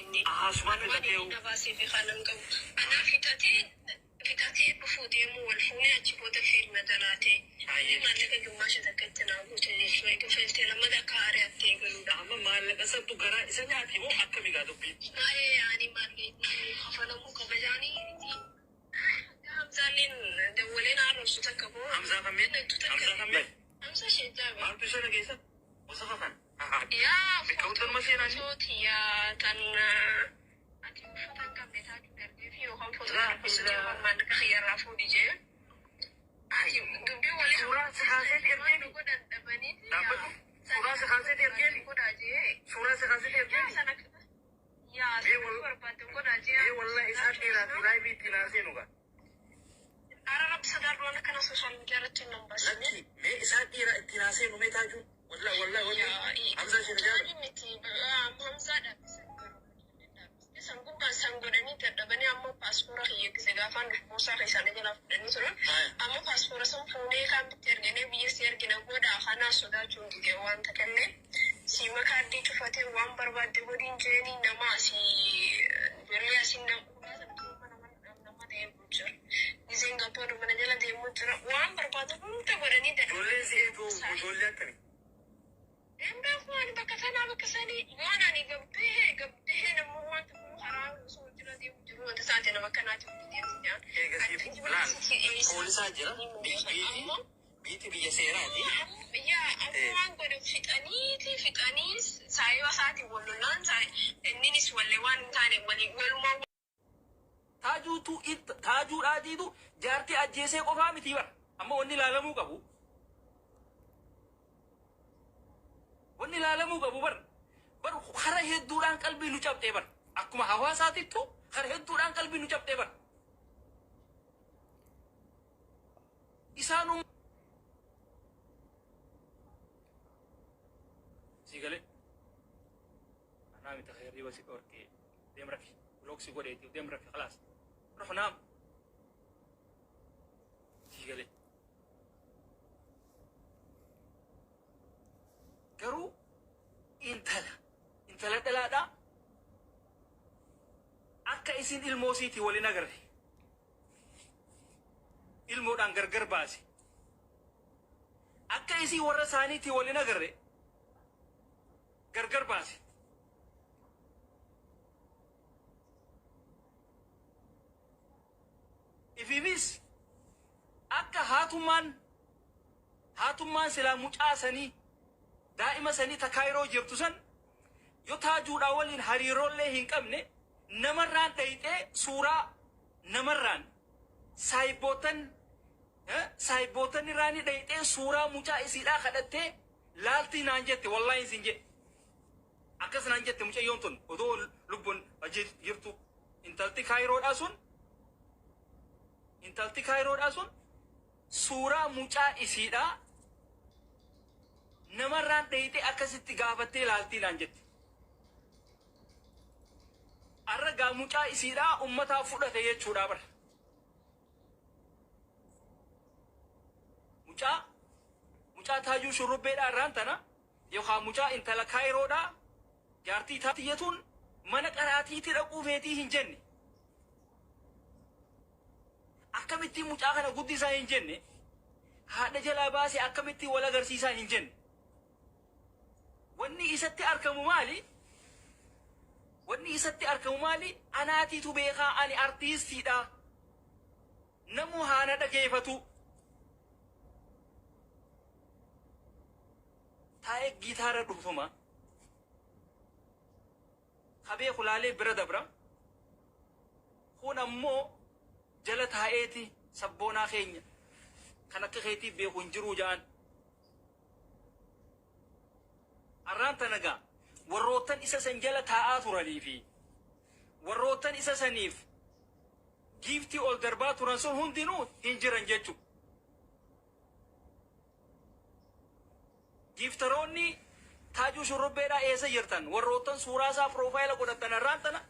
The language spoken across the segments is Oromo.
inni asman gateu nabasi fi khanam qabu ana fitati bufudi mu wal funi achi bota film dalate ay malaka gumasha takatna buche shway ke felte lamada kare atte galuda amma malaka sabtu gara isanya ati wo akami ga dubbi ay yani malaki khafana mu kabajani hamzalin dawlena arsu takabo hamza kamin hamza shejaba antu sana gesa wasafan ya bikautan masina soti ya tan ati fatan kam beta derge fi o ham foto ko man ka khiyara fo dije ay dubbi wala sura se khaset ergeni ko dan dabani sura se khaset ergeni ko daje sura se khaset ergeni ya ye wala ko daje ye wala isa tira turai bi tina senuga ara sadar wala kana social media ratin number laki me isa tira tina senu me taju wala hamza shirjaba hamza da sanggup sanggurani terdabani amma paspora hiye kesegafan musa kesana jala dani suran amma paspora sempurna kan tergene biye ser gina goda khana soda chungi ke wan takenne si makardi tufate wan barbade godin jeni nama si beriya sinna nama de bujur dizenga podo mana jala de mujura wan barbade kunta godani de dole si eto dole tani embe fwan bakasana bakasani wana ni gabte na mo wan haram so jira de juru anta saate na makana tu de ya kasi plan polisa jira biti biya serati ya afwan godo fitani sai wasati wolunan sai ennis wallewan tane wali walma taju adidu jarti ajjese qofa miti bar amma wonni lalamu qabu bar khara hedduran qalbi nu cabte bar akuma hawaasatittu khara hedduran qalbi nu cabte bar isanu sigale ana mitakhayri wasi korke demraki loksi godeti demraki khalas روح نام sigale garu intala dalaada akka isin ilmoositi wali nagarre ilmoodhaan gargar baase akka isii warra isaaniiti wali nagarre gargar baase ifibis akka haatummaan silaa mucaasanii daa'ima sanii takaayiroo jirtu san yoo taajuudhaa waliin hariiroollee hin qabne namarraan dhayxee suuraa namarraan saayibootan irraanii dhayxee suuraa mucaa isiidhaa kadhattee laaltii naan jette wallaahi isin jedhe akkas naan jette mucayyoon tun odoo lubbuun jirtu intalti kaayiroodhaa sun suuraa mucaa isiidhaa namarraan dhayxee akkasitti gaafattee laaltii naan jette arragaa mucaa isiidhaa ummataa fudhate jechuudha bara mucaa taajuu shurrubbeedhaa irraan tana yookaan mucaa intala kaayiroodhaa jaartii taatiyyatuun mana qaraatiitti dhaquu feetii hin jenne akkamittiin mucaa kana guddisaa hin jenne haadha jalaa baasee akkamittiin wal agarsiisaa hin jenne wanni isatti argamu maali anaatiitu beekaa ani artiistiidha namu haana dhageeffatu taa'ee gitaara dhuufuma kabee kulaalee bira dabra kun ammoo jala taa'eeti sabboonaa keenya kan akka keetii beeku hin jiruu ja'an arraan tanagaa warroottan isa san jala taa'aa turanii fi warroottan isa saniif giiftii ol darbaa turan sun hundinuu hin jiran jechu giiftaroonni taajuu shurrubbeedhaa eessa jirtan warroottan suuraa isaa piroofaayila godhattan arraan tana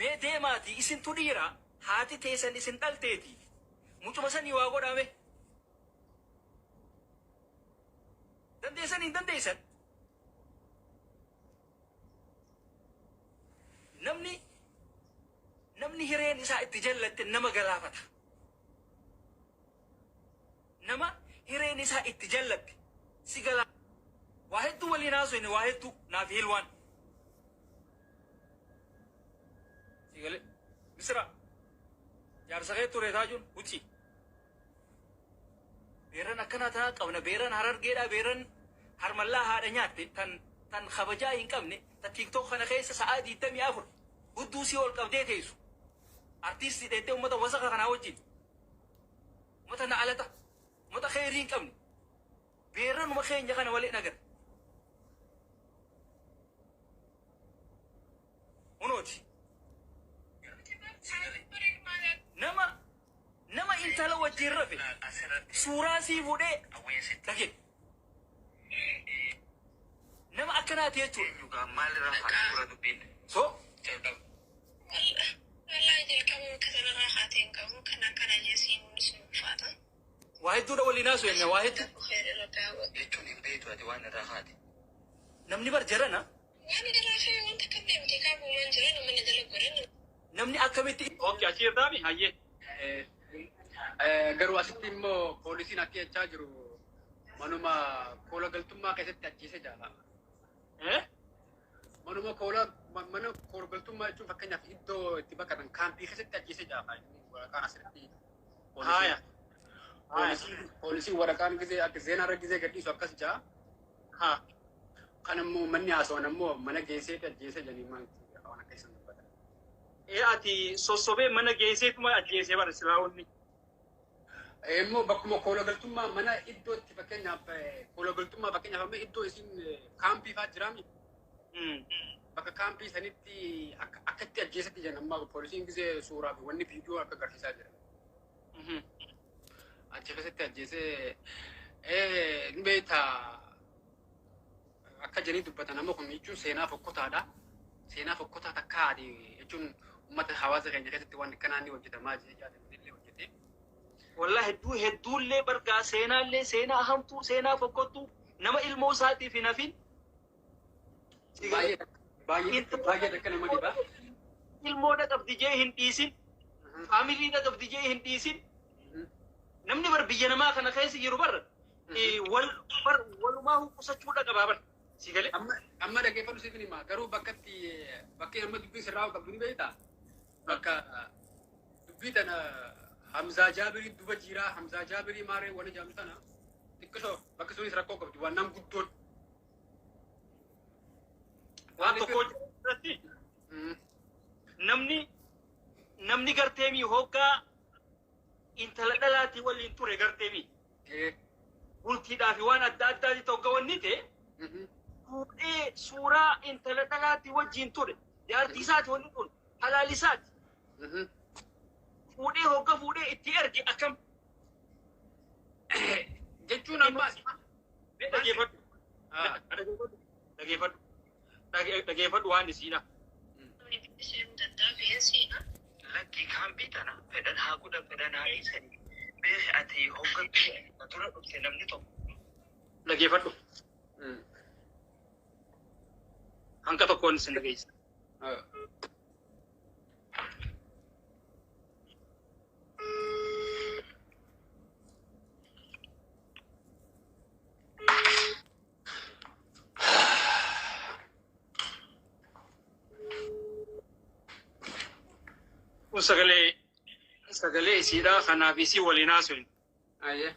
mee deemaati isintu dhiira haati teessan isin dhalteeti mucuma sanii waa godhame dandeessan hin dandeessan namni hireen isaa itti jallatte nama galaafata. Nama hireen isaa itti jallatte si galaafata. Waa hedduu waliin haasofne waa hedduu naaf hilwaan. Si galee Misra jaarsa kee ture taajuun huccii. Beeran akkana taa qabna beeran Harargeedha beeran harmallaa haadha nyaatte tan kabajaa hin qabne ta TikTok kana keessa sa'aa 24 hudduu si ol qabdee teessu. Artiistii dheettee uummata wasaqa kanaa wajjin. Uummata na alata. Uummata kheyrii hin qabne. Beeranuma keenya kana waliin agar. Unooti. Nama intala wajjin rafe suuraa sii fuudhee dhagee. Nama akkanaati jechuudha. Maalirraa fakkii dubbiin. So. Wallahi jalqabuun kanarraa haateen qabu kana jeesiin ulfaata. Waa hedduudha waliin haasofne waa hedduu. Jechuun hin beektu ati waan irraa haate. Namni bar jarana. Waan irraa fi wanta kan deemte qaabumaan jira namni dalaggoran. Namni akkamitti. Okay, achii irraami hayyee. Garuu asitti immoo poolisiin akka jechaa jiru manuma koola galtummaa keessatti ajjeese jira. Manuma mana koola galtummaa jechuun fakkeenyaaf iddoo itti baqatan kaampii keessatti ajjeese jira. Waraqaan asirratti. Haaya. Poolisiin waraqaan gizee akka seenaarra gizee gadhiisu akkas jira. Kan immoo manni haasawwan immoo mana geesseetti ajjeese jedhanii maalti waan akka isaan dubbatan. Ati sossobee mana geesseetuma ajjeesee bara silaawonni. Immoo bakkuma koola galtummaa mana iddootti fakkeenyaaf koola galtummaa fakkeenyaaf amma iddoo isin kaampii fa'aa jiraami. Bakka kaampii sanitti akkatti ajjeesetti jiran amma poolisiin gizee suuraa fi wanni viidiyoo akka agarsiisaa jira. Achi keessatti ajjeesee ni beektaa akka jedhanii dubbatan amma kun jechuun seenaa fokkotaadha. Seenaa fokkotaa takka jechuun uummata hawaasa keenya keessatti waan akkanaa ni hojjetamaa jira illee hojjetee. Wallahi hedduullee bargaa seenaallee seenaa hamtuu seenaa fokkottuu nama ilmoo isaatiif hin hafin. Baay'ee akka nama dhibaa. Ilmoodha qabdi jee hin dhiisin. Faamiliidha qabdi jee hin dhiisin. Namni bar biyya namaa kana keessa jiru bar walumaa qusachuudha qabaa bar. Si galee. Amma dhaggeeffatu siifin himaa garuu bakkee amma dubbii sirraa qabdu ni beektaa. Bakka dubbii tana Hamzaa Jaabirii duba jiraa Hamzaa Jaabirii maaree wani jaamu tana xiqqisoo bakka sunis rakkoo qabdi waan nam guddoon. Waan tokko irratti namni garteemii hoggaa intala dhalaatii waliin ture garteemii. Bultiidhaa fi waan adda addaati hoggaa wanni ta'e. Fuudhee suuraa intala dhalaatii wajjin ture. Jaartii isaati wanni kun halaalisaati. Fuudhee hogga fuudhee itti erge akkam. Jechuun amma dhageeffadhu waan isiidha. Lakkii kaampii tana fedhan haa godhan fedhan haa dhiisanii. Beeki ati hoggantuu dura dhufte namni tokko. Dhageeffadhu. Hanqa tokkoon isin dhageessa. Kun sagalee isiidha kanaaf isii waliin haasofin. Ayyee.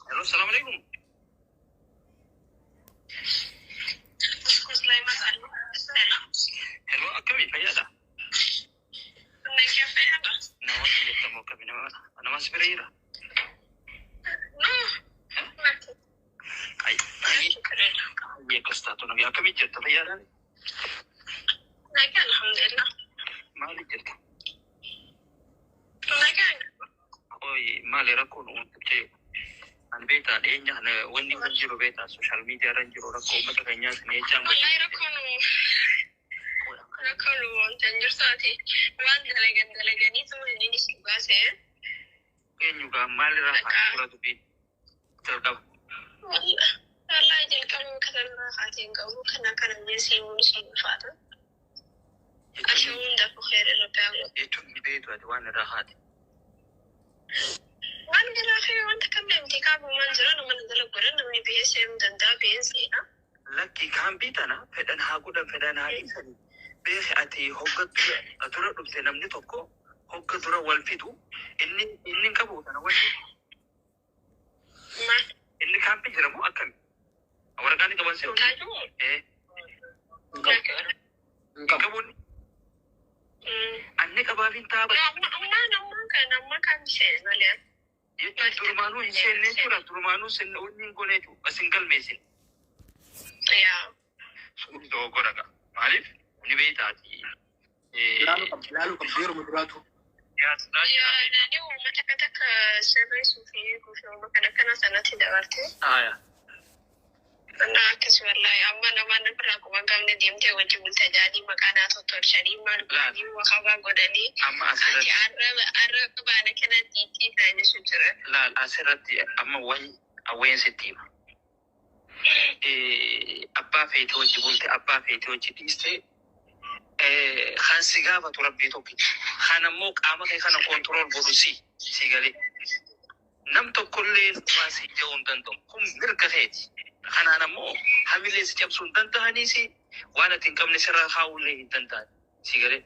Hello, salaam alaikum. Hello, akkami fayyaadha? Nama jettamu akkami nama si bira jira? Akkas taatu nabi akkami jirta fayyaadhaan? Alhamdulillah. Maali jirta? Maali rakkoon uumamtee an beektaa dhiyeenya kana wanni kan jiru beektaa sooshaal miidiyaa irra jiru rakkoo uummata keenyaa sana jechaan. Wallahi rakkoon wanta hin jirtaati. Waan dalaganii tuma inni si baasee. Eenyugaa maalirraa fakkii dubbiin jalqaba. Wallahi jalqaba beetiin qabu kana simuun si ulfaata. Asha hunda fuudhee irratti haala. jechuun beetu ati waan irraa haati. Waan biraa fi wanta kamlee miti kaabumaan jira nama daldala godhan namni biyya seeruu danda'a biyya seenaa. Lakki kaambii tana fedhan haa godhan fedhan haa dhiisanii. Beeki ati hogga dura dhufte namni tokko hogga dura wal fidu inni qabu tana wanni. Inni kaambii jiramu akkami? Waraqaan qaban se'u. Qabuun. Anni qabaafiin taaba. Amma kan ishee malee. Jechuun durmaanuu hin seennee jira durmaanuu sinna wanni hin goneetu asin galmeessin. Yaa. Sun dogoraga. Maaliif? Ni beektaati. Laalu qabdeeru muduraatu. Ni uummata takka sirreessuu fi kuufama kana sanatti dabarte. Mana akkas wallahi amma namaan biraa kuma gamne deemtee wajji bulta jaanii maqaanaa tottolchanii maal godhanii wakabaa godhanii ati arraba baana kanatti itti taasisu jira. Laal asirratti amma awweensitti hima. Abbaa feetee wajji bulte abbaa feetee wajji dhiiste kan si gaafatu rabbii tokkichi. Kan ammoo qaama kee kana koontirool godhu si galee. Nam tokkollee waa si ja'uu hin danda'u. Kun mirga keeti. Kanaan ammoo hamilee si cabsuu hin danda'anii waan ati hin qabne sirraa kaa'uullee hin danda'an. Si galee.